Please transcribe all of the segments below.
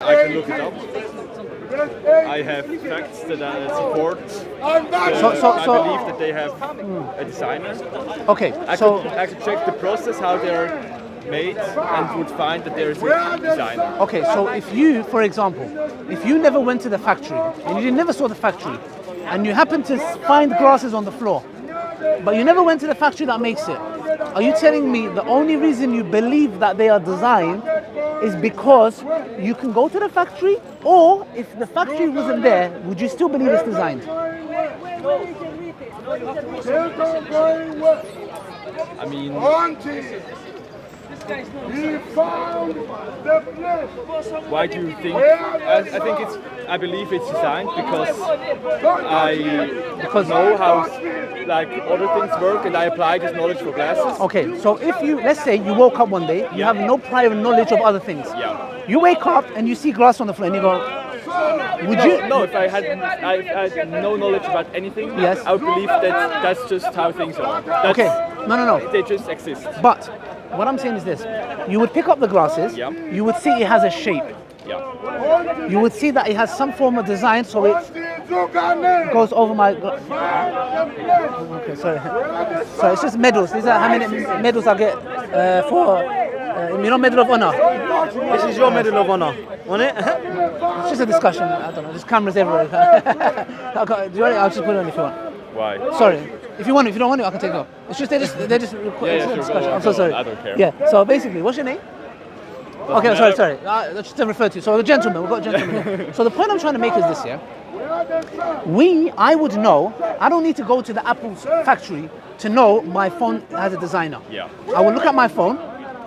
I can look it up. I have facts that support. I believe that they have a designer. Okay, I could check the process, how they're made, and would find that there is a designer. Okay, so if you, for example, if you never went to the factory and you never saw the factory, and you happen to find glasses on the floor, but you never went to the factory that makes it, are you telling me the only reason you believe that they are designed is because you can go to the factory, or if the factory wasn't there, would you still believe it's designed? I mean, why do you think? I believe it's designed because I know how like other things work, and I apply this knowledge for glasses. Okay, so if you, let's say you woke up one day, you have no prior knowledge of other things. Yeah. You wake up and you see glass on the floor and you go, would you? No, if I had no knowledge about anything, yes, I would believe that that's just how things are. Okay, no. They just exist. But what I'm saying is this: you would pick up the glasses, yeah, you would see it has a shape. Yeah. You would see that it has some form of design, so it goes over my. Okay, sorry. So it's just medals. These are how many medals I get for. Medal of honor. This is your medal of honor, wasn't it? It's just a discussion. I don't know. There's cameras everywhere. Do you want it? I'll just put it on if you want. Why? Sorry. If you want it, if you don't want it, I can take it off. It's just they're just recording. Sure, discussion. go I'm so sorry. I don't care. Yeah. So basically, what's your name? Okay, sorry. Just to refer to you. So the gentleman, we've got a gentleman here. So the point I'm trying to make is this, yeah? I would know, I don't need to go to the Apple's factory to know my phone has a designer. Yeah. I will look at my phone,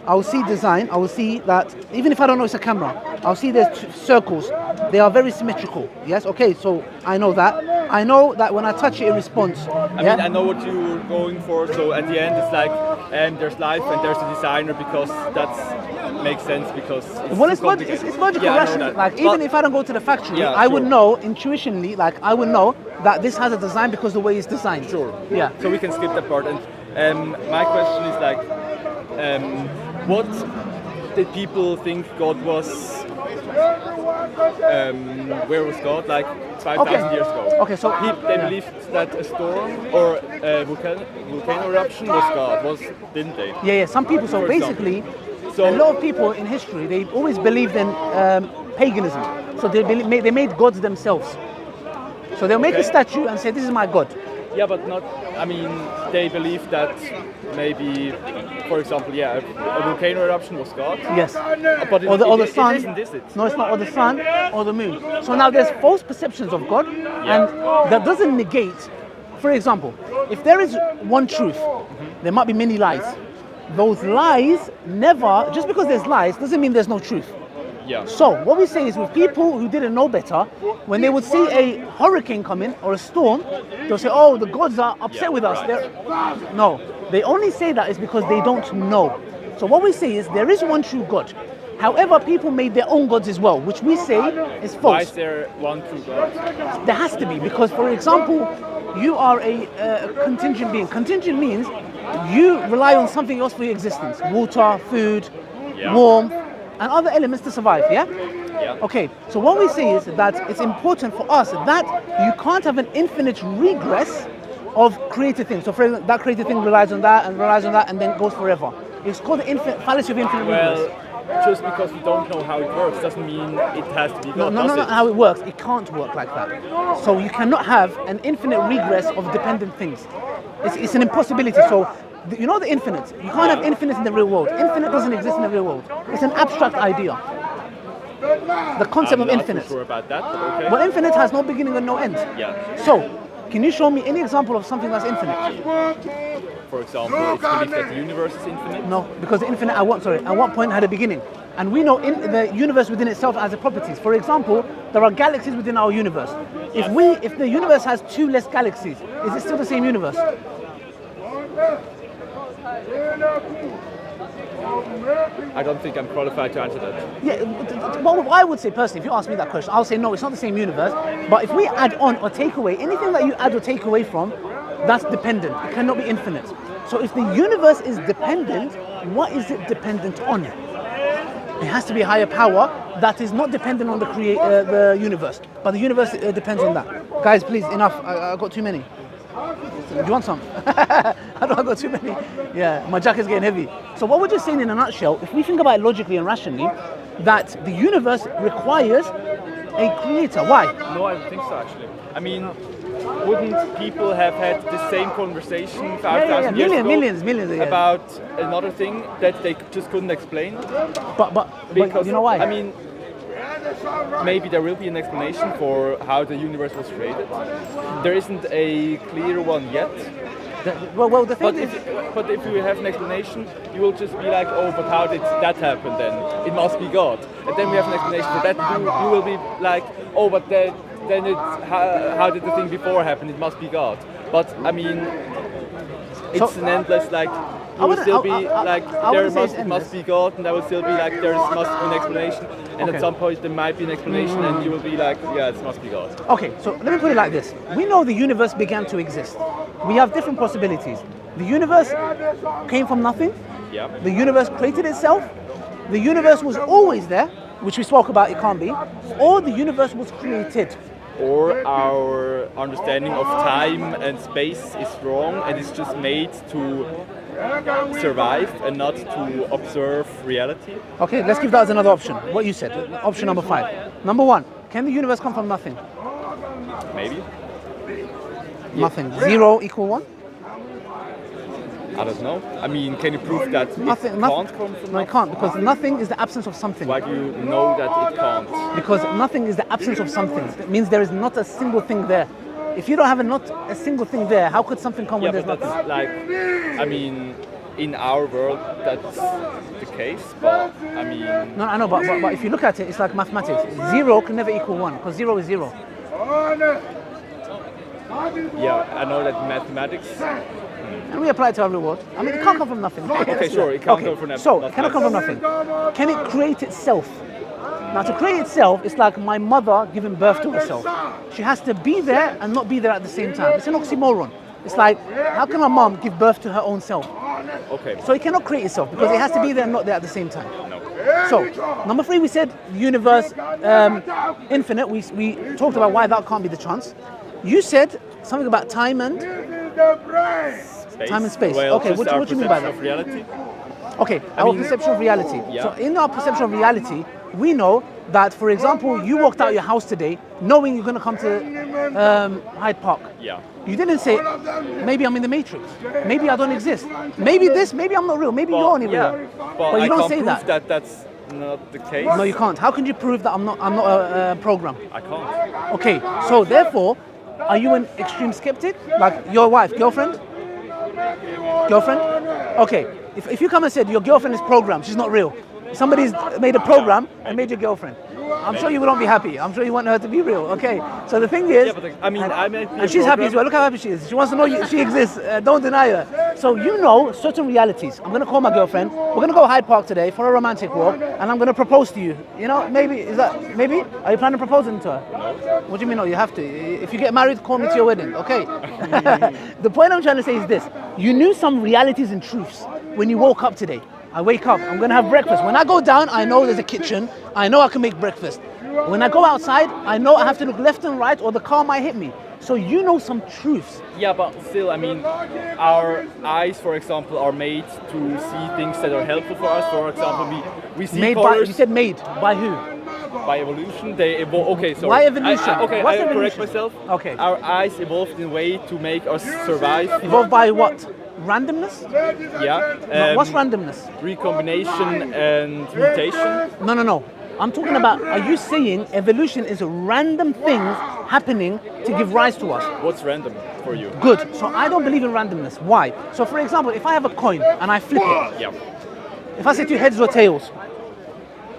I will see design, I will see that, even if I don't know it's a camera, I'll see there's circles. They are very symmetrical. Yes, okay, so I know that. I know that when I touch it, it responds. I mean, I know what you're going for, so at the end it's like, there's life and there's a designer, because that makes sense, because it's logical, rational. Like, even if I don't go to the factory, I would know intuitionally, like I would know that this has a design because the way it's designed. Sure. Yeah. So we can skip that part. And my question is like, what did people think God was? Where was God? Like 5,000 years ago. Okay, so they believed that a storm or a volcano eruption was God, didn't they? Yeah. Some people. So basically, a lot of people in history, they always believed in paganism. So they made gods themselves. So they'll make a statue and say, "This is my god." Yeah, but not. I mean, they believe that maybe, for example, a volcano eruption was God. Yes. But or the sun. It isn't, is it? No, it's not. Or the sun or the moon. So now there's false perceptions of God, and that doesn't negate. For example, if there is one truth, there might be many lies. Those lies never, just because there's lies, doesn't mean there's no truth. Yeah. So what we say is, with people who didn't know better, when they would see a hurricane coming or a storm, they'll say, "Oh, the gods are upset with us." Right. No, they only say that is because they don't know. So what we say is, there is one true God. However, people made their own gods as well, which we say is false. Why is there one true God? There has to be, because, for example, you are a contingent being. Contingent means you rely on something else for your existence: water, food, warmth, and other elements to survive, yeah? Yeah. Okay, so what we say is that it's important for us that you can't have an infinite regress of created things. So for example, that created thing relies on that and then goes forever. It's called the fallacy of infinite regress. Just because we don't know how it works doesn't mean it has to be God. No, not how it works. It can't work like that. So you cannot have an infinite regress of dependent things. It's an impossibility. So you know the infinite. You can't have infinite in the real world. Infinite doesn't exist in the real world. It's an abstract idea. The concept of infinite. I'm not sure about that, but okay. Well, infinite has no beginning and no end. Yeah. So, can you show me any example of something that's infinite? For example, it's believed that the universe is infinite. No, because the infinite at what point had a beginning? And we know the universe within itself has properties. For example, there are galaxies within our universe. If the universe has 2 less galaxies, is it still the same universe? I don't think I'm qualified to answer that. Yeah, well, I would say personally, if you ask me that question, I'll say no, it's not the same universe. But if we add on or take away, anything that you add or take away from, that's dependent. It cannot be infinite. So if the universe is dependent, what is it dependent on? It has to be a higher power, that is not dependent on the universe, but the universe depends on that. Guys, please, enough. I got too many. Do you want some? I got too many. Yeah, my jacket's getting heavy. So what we're just saying in a nutshell, if we think about it logically and rationally, that the universe requires a creator. Why? No, I don't think so actually. I mean, wouldn't people have had the same conversation 5,000 years ago millions about another thing that they just couldn't explain? But you know why? I mean, maybe there will be an explanation for how the universe was created. There isn't a clear one yet. Well, the thing is... But if you have an explanation, you will just be like, oh, but how did that happen then? It must be God. And then we have an explanation for that. You will be like, oh, but then how did the thing before happen? It must be God. But I mean, it's an endless like. You will still be like there must be God, and I will still be like there must be an explanation. And at some point there might be an explanation, and you will be like, yeah, it must be God. Okay, so let me put it like this: we know the universe began to exist. We have different possibilities. The universe came from nothing. Yeah. The universe created itself. The universe was always there, which we spoke about. It can't be. Or the universe was created. Or our understanding of time and space is wrong and it's just made to survive and not to observe reality. Okay, let's give that as another option. What you said, option number 5. Number 1, can the universe come from nothing? Maybe. Nothing. 0 equal 1? I don't know. I mean, can you prove that nothing can't come from nothing? No, it can't, because nothing is the absence of something. Why do you know that it can't? Because nothing is the absence of something. It means there is not a single thing there. If you don't have not a single thing there, how could something come when there's nothing? That's like, I mean, in our world that's the case, but I mean... No, I know, but if you look at it, it's like mathematics. 0 can never equal 1, because 0 is 0. Yeah, I know that mathematics... And we apply it to our world. I mean, it can't come from nothing. Okay, sure, it can't come from nothing. So, it cannot come from nothing. Can it create itself? Now, to create itself, it's like my mother giving birth to herself. She has to be there and not be there at the same time. It's an oxymoron. It's like, how can my mom give birth to her own self? Okay. So it cannot create itself because it has to be there and not there at the same time. No. So, number 3, we said the universe, infinite. We talked about why that can't be the chance. You said something about time and... Space. Time and space. Well, okay, what do you mean by that? Of reality. Okay, our perception of reality. Yeah. So in our perception of reality, we know that, for example, you walked out your house today knowing you're going to come to Hyde Park. Yeah. You didn't say, maybe I'm in the Matrix. Maybe I don't exist. Maybe this, maybe I'm not real. Maybe you're only real. But you don't can't say prove that. That's not the case. No, you can't. How can you prove that I'm not a program? I can't. Okay, so therefore, are you an extreme skeptic? Like your wife, girlfriend? Girlfriend? Okay, if you come and said your girlfriend is programmed, she's not real. Somebody's made a program and made your girlfriend. I'm sure you won't be happy. I'm sure you want her to be real. Okay, so the thing is, I mean, and she's happy as well. Look how happy she is. She wants to know she exists. Don't deny her. So you know certain realities. I'm gonna call my girlfriend. We're gonna go Hyde Park today for a romantic walk, and I'm gonna propose to you. You know, maybe maybe? Are you planning on proposing to her? No. What do you mean? No, you have to. If you get married, call me to your wedding. Okay. The point I'm trying to say is this: you knew some realities and truths when you woke up today. I wake up, I'm gonna have breakfast. When I go down, I know there's a kitchen. I know I can make breakfast. When I go outside, I know I have to look left and right or the car might hit me. So you know some truths. Yeah, but still, I mean, our eyes, for example, are made to see things that are helpful for us. For example, we see colors. You said made, by who? By evolution, they evolve. Okay, sorry. Why evolution? I correct myself. Okay. Our eyes evolved in a way to make us survive. Evolved by what? Randomness? Yeah. What's randomness? Recombination and mutation. No. I'm talking about, are you saying evolution is random things happening to give rise to us? What's random for you? Good. So I don't believe in randomness. Why? So for example, if I have a coin and I flip it, Yeah. if I say to you heads or tails,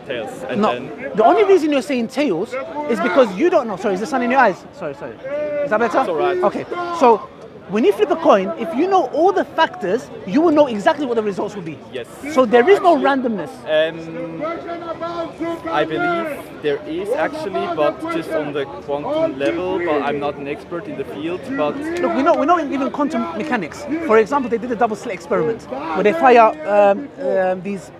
Tails. And no. then The only reason you're saying tails is because you don't know. Sorry, is the sun in your eyes? Sorry. Is that better? That's all right. Okay. So when you flip a coin, if you know all the factors, you will know exactly what the results will be. Yes. So there is no randomness. I believe there is actually, but just on the quantum level. But I'm not an expert in the field. But Look, we know even quantum mechanics. For example, they did a double slit experiment where they fire these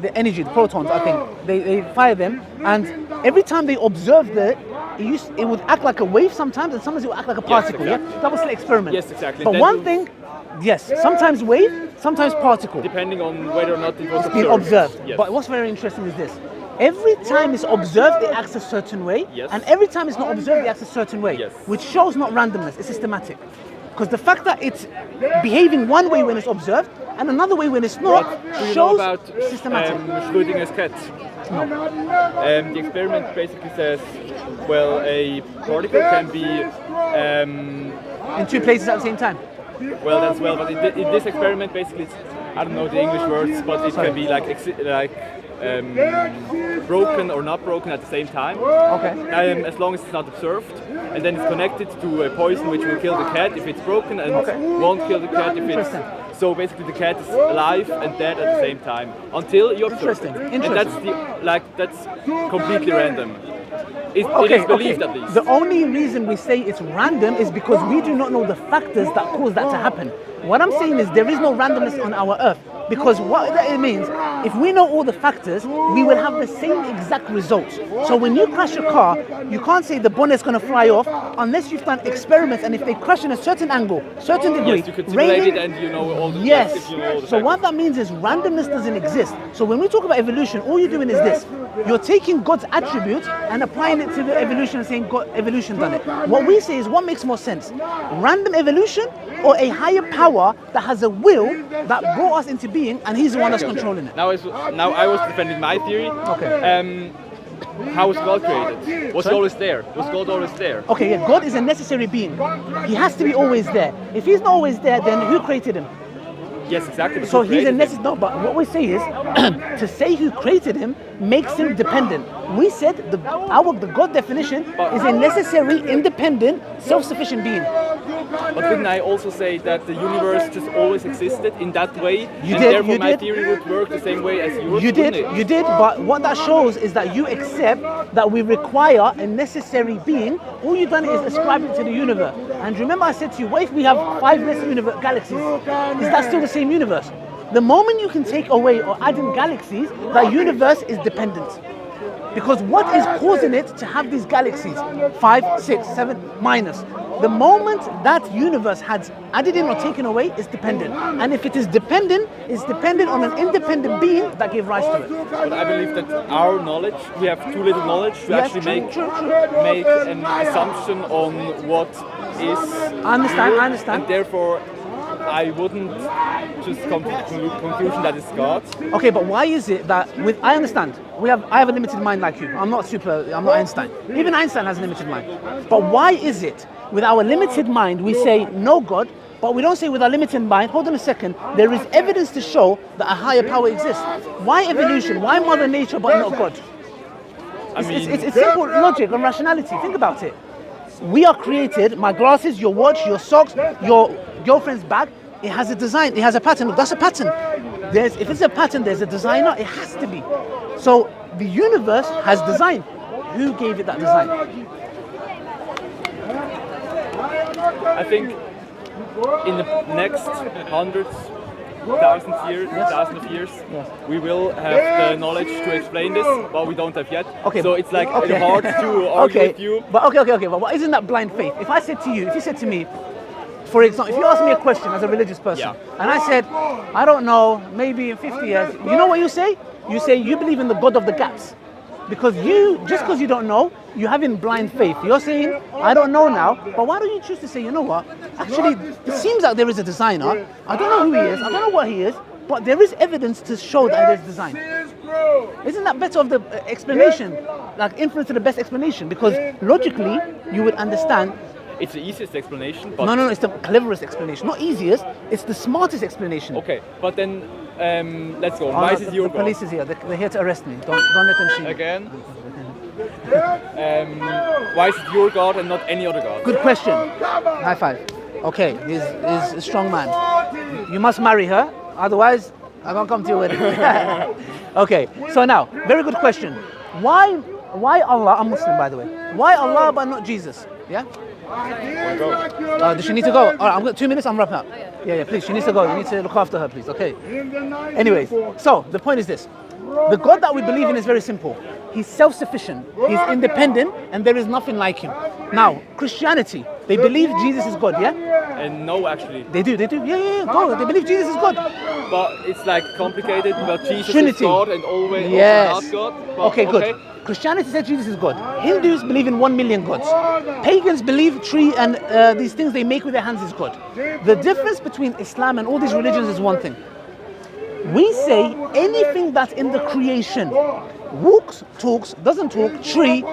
the energy, the protons, I think. They fire them, and every time they observed it, it would act like a wave sometimes, and sometimes it would act like a particle. exactly. Yeah, that was the experiment. Yes, exactly. But Then one you- thing, yes, sometimes wave, sometimes particle. Depending on whether or not it was Being observed. Yes. But what's very interesting is this. Every time it's observed, it acts a certain way. Yes. And every time it's not observed, it acts a certain way. Yes. Which shows not randomness, it's systematic. Because the fact that it's behaving one way when it's observed and another way when it's not Do you know shows about systematic. Schrödinger's cat? No. The experiment basically says, well, a particle can be, In two places at the same time. well, that's well, but in this experiment, basically, it's, I don't know the English words, but it can be like broken or not broken at the same time. Okay. As long as it's not observed, and then it's connected to a poison which will kill the cat if it's broken, and won't kill the cat if it's. Interesting. So basically, the cat is alive and dead at the same time until you observe Interesting. it. Interesting. And that's completely random. It is believed at least. The only reason we say it's random is because we do not know the factors that cause that to happen. What I'm saying is there is no randomness on our earth. Because what that means, if we know all the factors, we will have the same exact results. So when you crash a car, you can't say the bonnet's going to fly off unless you've done experiments, and if they crash in a certain angle, certain degree, Yes, you could simulate raining- it and you know all the Yes. if you know all the So what factors. that means is randomness doesn't exist. So when we talk about evolution, all you're doing is this. You're taking God's attributes and applying it to the evolution and saying God, evolution done it. What we say is what makes more sense? Random evolution or a higher power that has a will that brought us into being and he's the one that's controlling it. Now I was defending my theory. Okay. How was God created? Was he Sorry? always there? Was God always there? Okay, yeah, God is a necessary being. He has to be always there. If he's not always there, then who created him? Yes, exactly. but So who he's a created him? necessary. No, but what we say is to say who created him makes him dependent. We said the God definition is a necessary, independent, self-sufficient being. But didn't I also say that the universe just always existed in that way? You and did, therefore you my did. theory would work the same way as yours? You did, wouldn't it? you did, but what that shows is that you accept that we require a necessary being. All you've done is ascribe it to the universe. And remember I said to you, what if we have 5 less galaxies? Is that still the same universe? The moment you can take away or add in galaxies, that universe is dependent. Because what is causing it to have these galaxies? 5, 6, 7, minus. The moment that universe has added in or taken away, it's dependent. And if it is dependent, it's dependent on an independent being that gave rise to it. But I believe that our knowledge, we have too little knowledge to Yes, actually true, make an assumption on what is I understand, real, I understand. and therefore I wouldn't just come to the conclusion that it's God. Okay, but why is it that I understand, I have a limited mind like you. I'm not Einstein. Even Einstein has a limited mind. But why is it with our limited mind we say no God, but we don't say with our limited mind, hold on a second, there is evidence to show that a higher power exists. Why evolution? Why Mother Nature but not God? It's simple logic and rationality. Think about it. We are created, my glasses, your watch, your socks, your girlfriend's bag, it has a design, it has a pattern. Look, that's a pattern. If it's a pattern, there's a designer, it has to be. So the universe has design. Who gave it that design? I think in the next hundreds, thousands of years, we will have the knowledge to explain this, but we don't have yet. Okay. So it's like Okay. hard to argue with you. But okay. But isn't that blind faith? If you said to me, for example, if you asked me a question as a religious person, and I said, I don't know, maybe in 50 years, you know what you say? You say you believe in the God of the gaps. Because just because you don't know, you have in blind faith. You're saying, I don't know now, but why don't you choose to say, you know what? Actually, it seems like there is a designer. I don't know who he is, I don't know what he is, but there is evidence to show that there's design. Isn't that better of the explanation? Like influence to the best explanation? Because logically, you would understand. It's the easiest explanation, but No, it's the cleverest explanation. Not easiest, it's the smartest explanation. okay. But then let's go. Oh, Why no, is it your the God? police is here. They're here to arrest me. Don't let them see me. Again? Why is it your God and not any other God? Good question. High five. Okay, he's a strong man. You must marry her, otherwise I won't come to your wedding. Okay, so now, very good question. Why Allah? I'm Muslim, by the way. Why Allah but not Jesus? Yeah? Does she need to go? All right, I've got 2 minutes, I'm wrapping up. Yeah, please, she needs to go. You need to look after her, please, okay? Anyways, so the point is this. The God that we believe in is very simple. He's self-sufficient, he's independent, and there is nothing like him. Now, Christianity, they believe Jesus is God, yeah? And no, actually. They do, yeah, go. They believe Jesus is God. But it's like complicated, but Jesus Trinity. is God and always Yes. also not God. But, Okay, good. Christianity says Jesus is God. Hindus believe in 1 million gods. Pagans believe tree and these things they make with their hands is God. The difference between Islam and all these religions is one thing. We say anything that's in the creation, walks, talks, doesn't talk, tree,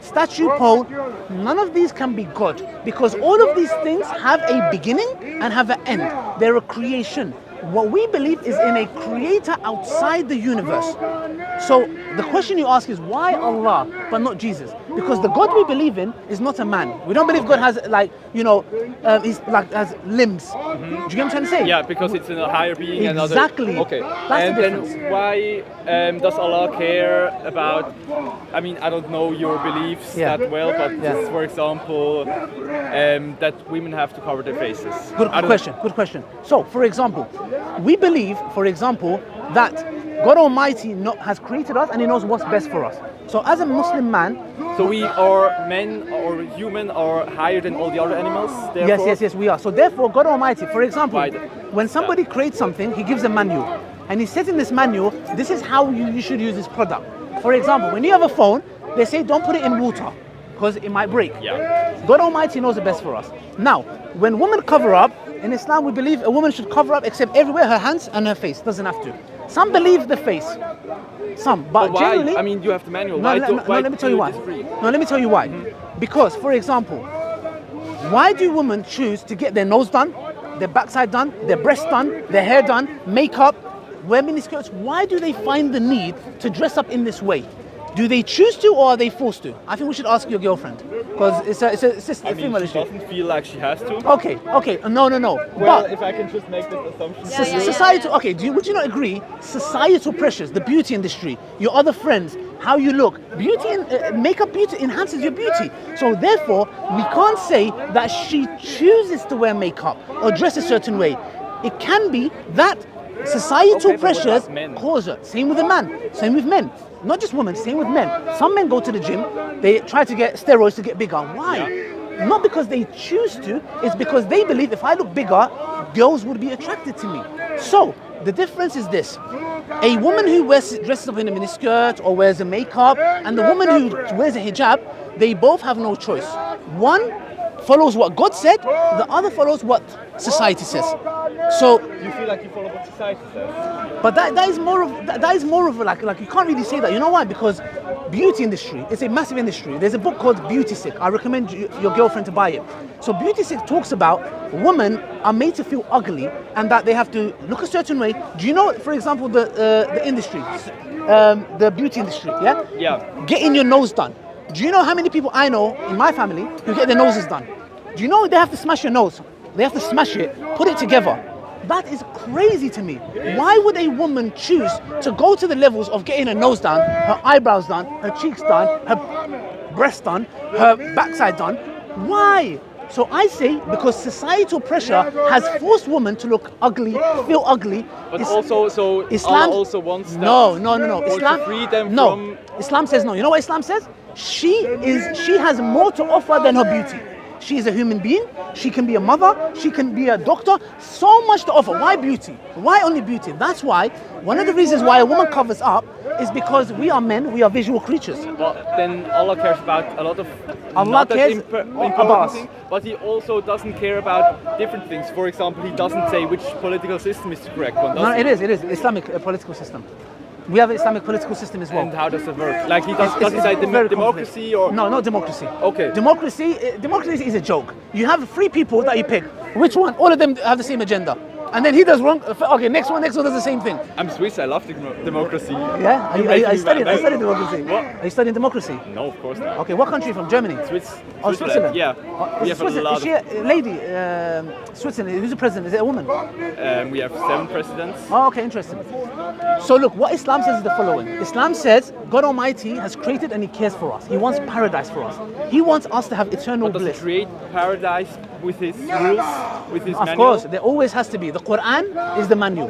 statue, pole, none of these can be God, because all of these things have a beginning and have an end. They're a creation. What we believe is in a creator outside the universe. So the question you ask is why Allah but not Jesus? Because the God we believe in is not a man. We don't believe God has he's like has limbs. Do you get what I'm trying to say? Yeah, because it's a higher being. Exactly. Okay. That's and the then difference. why does Allah care about? I mean, I don't know your beliefs that well, but just, for example, that women have to cover their faces. Good question. So, for example, we believe, for example, that God Almighty has created us and He knows what's best for us. So, as a Muslim man, so we are men or human are higher than all the other animals. Therefore? Yes, we are. So, therefore, God Almighty, for example, Why? when somebody creates something, He gives a manual, and He says in this manual, this is how you should use this product. For example, when you have a phone, they say don't put it in water because it might break. Yeah. God Almighty knows the best for us. Now, when women cover up, in Islam we believe a woman should cover up except everywhere, her hands and her face, doesn't have to. Some believe the face, but why? generally... I mean, you have the manual. No, let me tell you why. No, let me tell you why. Because, for example, why do women choose to get their nose done, their backside done, their breast done, their hair done, makeup, wear miniskirts? Why do they find the need to dress up in this way? Do they choose to or are they forced to? I think we should ask your girlfriend because it's a female she issue. doesn't feel like she has to. Okay, no. Well, But if I can just make this assumption. societal. Okay, would you not agree? Societal pressures, the beauty industry, your other friends, how you look, beauty and makeup beauty enhances your beauty. So therefore, we can't say that she chooses to wear makeup or dress a certain way. It can be that societal pressures cause her. Same with a man. Same with men. Not just women, same with men. Some men go to the gym, they try to get steroids to get bigger. Why? Yeah. Not because they choose to, it's because they believe if I look bigger, girls would be attracted to me. So, the difference is this. A woman who dresses up in a miniskirt or wears a makeup, and the woman who wears a hijab, they both have no choice. One follows what God said, the other follows what society says. So you feel like you follow what society says. But that is more of like you can't really say that. You know why? Because beauty industry, it's a massive industry. There's a book called Beauty Sick. I recommend your girlfriend to buy it. So Beauty Sick talks about women are made to feel ugly and that they have to look a certain way. Do you know, for example, the industry, the beauty industry? Yeah. Yeah. Getting your nose done. Do you know how many people I know in my family who get their noses done? Do you know they have to smash your nose? They have to smash it, put it together. That is crazy to me. Why would a woman choose to go to the levels of getting her nose done, her eyebrows done, her cheeks done, her breasts done, her backside done? Why? So I say because societal pressure has forced women to look ugly, feel ugly. But so Islam Allah also wants that. No. Islam to free them from... Islam says no. You know what Islam says? She has more to offer than her beauty. She is a human being. She can be a mother. She can be a doctor. So much to offer. Why beauty? Why only beauty? That's why one of the reasons why a woman covers up is because we are men. We are visual creatures. But then Allah cares about a lot of Allah cares about us. things, but He also doesn't care about different things. For example, He doesn't say which political system is the correct one. No, it is Islamic political system. We have an Islamic political system as well. And how does it work? Like does he say democracy or? No, not democracy. Okay. Democracy is a joke. You have 3 people that you pick. Which one? All of them have the same agenda. And then he does wrong. Okay, next one does the same thing. I'm Swiss. I love democracy. Yeah? I studied democracy. What? Are you studying democracy? No, of course not. Okay, what country from Germany? Switzerland. Yeah. We have a lot is she a lady? Switzerland. Who's the president? Is it a woman? We have 7 presidents. Oh, okay, interesting. So look, what Islam says is the following. Islam says God Almighty has created and He cares for us. He wants paradise for us. He wants us to have eternal But does bliss. He create paradise with his rules, with his Of manual? course, there always has to be. The Quran is the manual.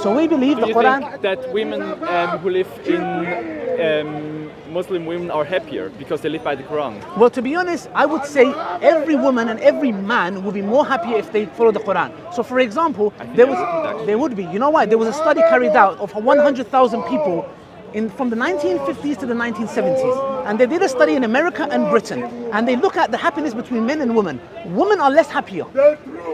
So we believe Do the you Quran. think that women who live in Muslim women are happier because they live by the Quran? Well, to be honest, I would say every woman and every man would be more happier if they follow the Quran. So, for example, there would be. You know why? There was a study carried out of 100,000 people from the 1950s to the 1970s, and they did a study in America and Britain, and they look at the happiness between men and women. Women are less happier.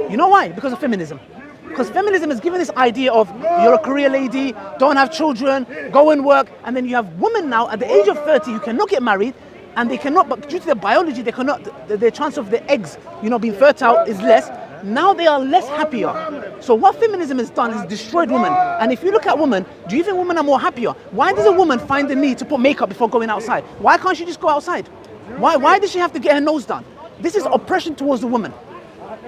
You know why? Because of feminism. Because feminism has given this idea of you're a career lady, don't have children, go and work, and then you have women now at the age of 30 who cannot get married, and they cannot, but due to their biology, they cannot, the chance of the eggs, being fertile is less. Now they are less happier. So what feminism has done is destroyed women. And if you look at women, do you think women are more happier? Why does a woman find the need to put makeup before going outside? Why can't she just go outside? Why does she have to get her nose done? This is oppression towards the woman.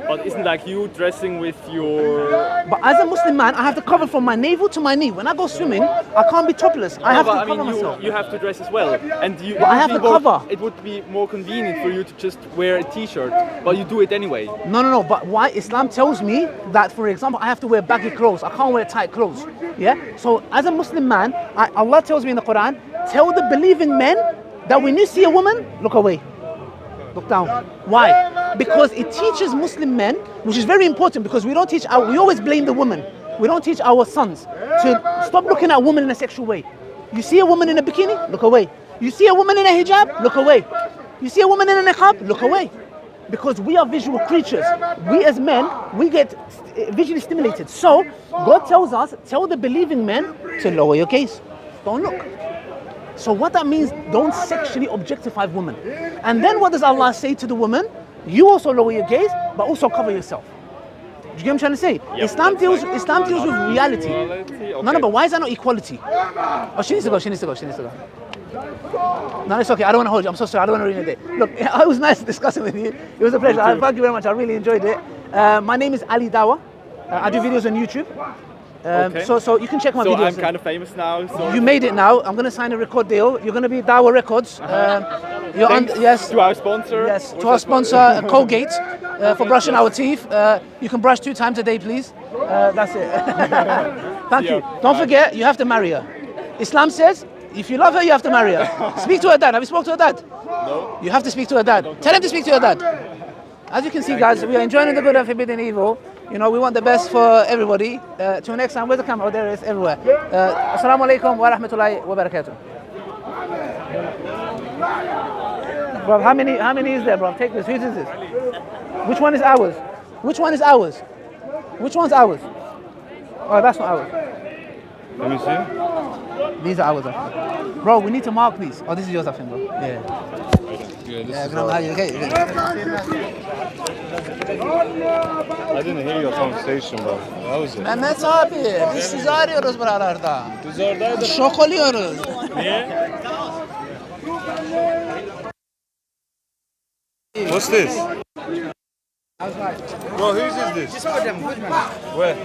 But isn't like you dressing with your... But as a Muslim man, I have to cover from my navel to my knee. When I go swimming, I can't be topless. I have to cover myself. You have to dress as well. And I have to cover. It would be more convenient for you to just wear a t-shirt, but you do it anyway. No. But why? Islam tells me that, for example, I have to wear baggy clothes. I can't wear tight clothes. Yeah? So as a Muslim man, Allah tells me in the Quran, tell the believing men that when you see a woman, look away. Look down. Why? Because it teaches Muslim men, which is very important, because we always blame the woman. We don't teach our sons to stop looking at women in a sexual way. You see a woman in a bikini, look away. You see a woman in a hijab, look away. You see a woman in a niqab, look away. Because we are visual creatures. We as men, we get visually stimulated. So God tells us, tell the believing men to lower your gaze. Don't look. So what that means, don't sexually objectify women. And then what does Allah say to the woman? You also lower your gaze, but also cover yourself. Do you get what I'm trying to say? Yep, Islam deals with reality. Okay. No, but why is that not equality? Oh, she needs to go. No, it's okay. I don't want to hold you. I'm so sorry. I don't want to ruin your day. Look, it was nice discussing with you. It was a pleasure. Thank you very much. I really enjoyed it. My name is Ali Dawah. I do videos on YouTube. Okay. So you can check my videos. So I'm kind of famous now. So You made it now. I'm going to sign a record deal. You're going to be Dawah Records. Thanks to our sponsor. Yes, to our sponsor, Colgate, for brushing our teeth. You can brush 2 times a day, please. That's it. Thank you. Don't forget, you have to marry her. Islam says, if you love her, you have to marry her. Speak to her dad. Have you spoken to her dad? No. You have to speak to her dad. Tell him to speak to her dad. As you can see, guys, we are enjoying the good and forbidding evil. We want the best for everybody. Till next time, where's the camera? Oh, there it is, everywhere. Assalamu alaikum wa rahmatullahi wa barakatuh. Bro, how many is there, bro? Take this. Whose is this? Which one is ours? Which one is ours? Which one's ours? Oh, that's not ours. Let me see. These are ours, I think. Bro, we need to mark these. Oh, this is yours, I think, bro. Yeah. Yeah, this is Okay. I didn't hear your conversation, bro. How was it? Mehmet abi, biz sizi arıyoruz buralarda. Biz oradaydık. Şok oluyoruz. Niye? What's this? Bro, whose is this? Just put them, Where?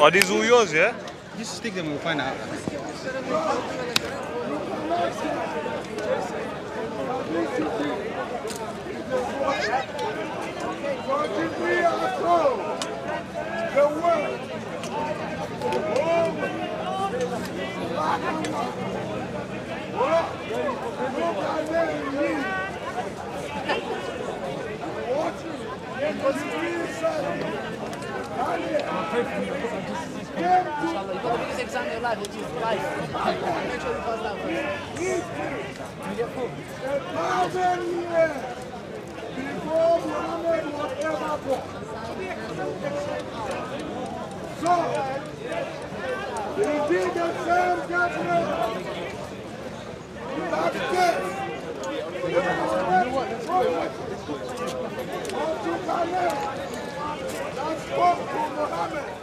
Are these all yours, yeah? just stick them, we'll find out. That's what Muhammad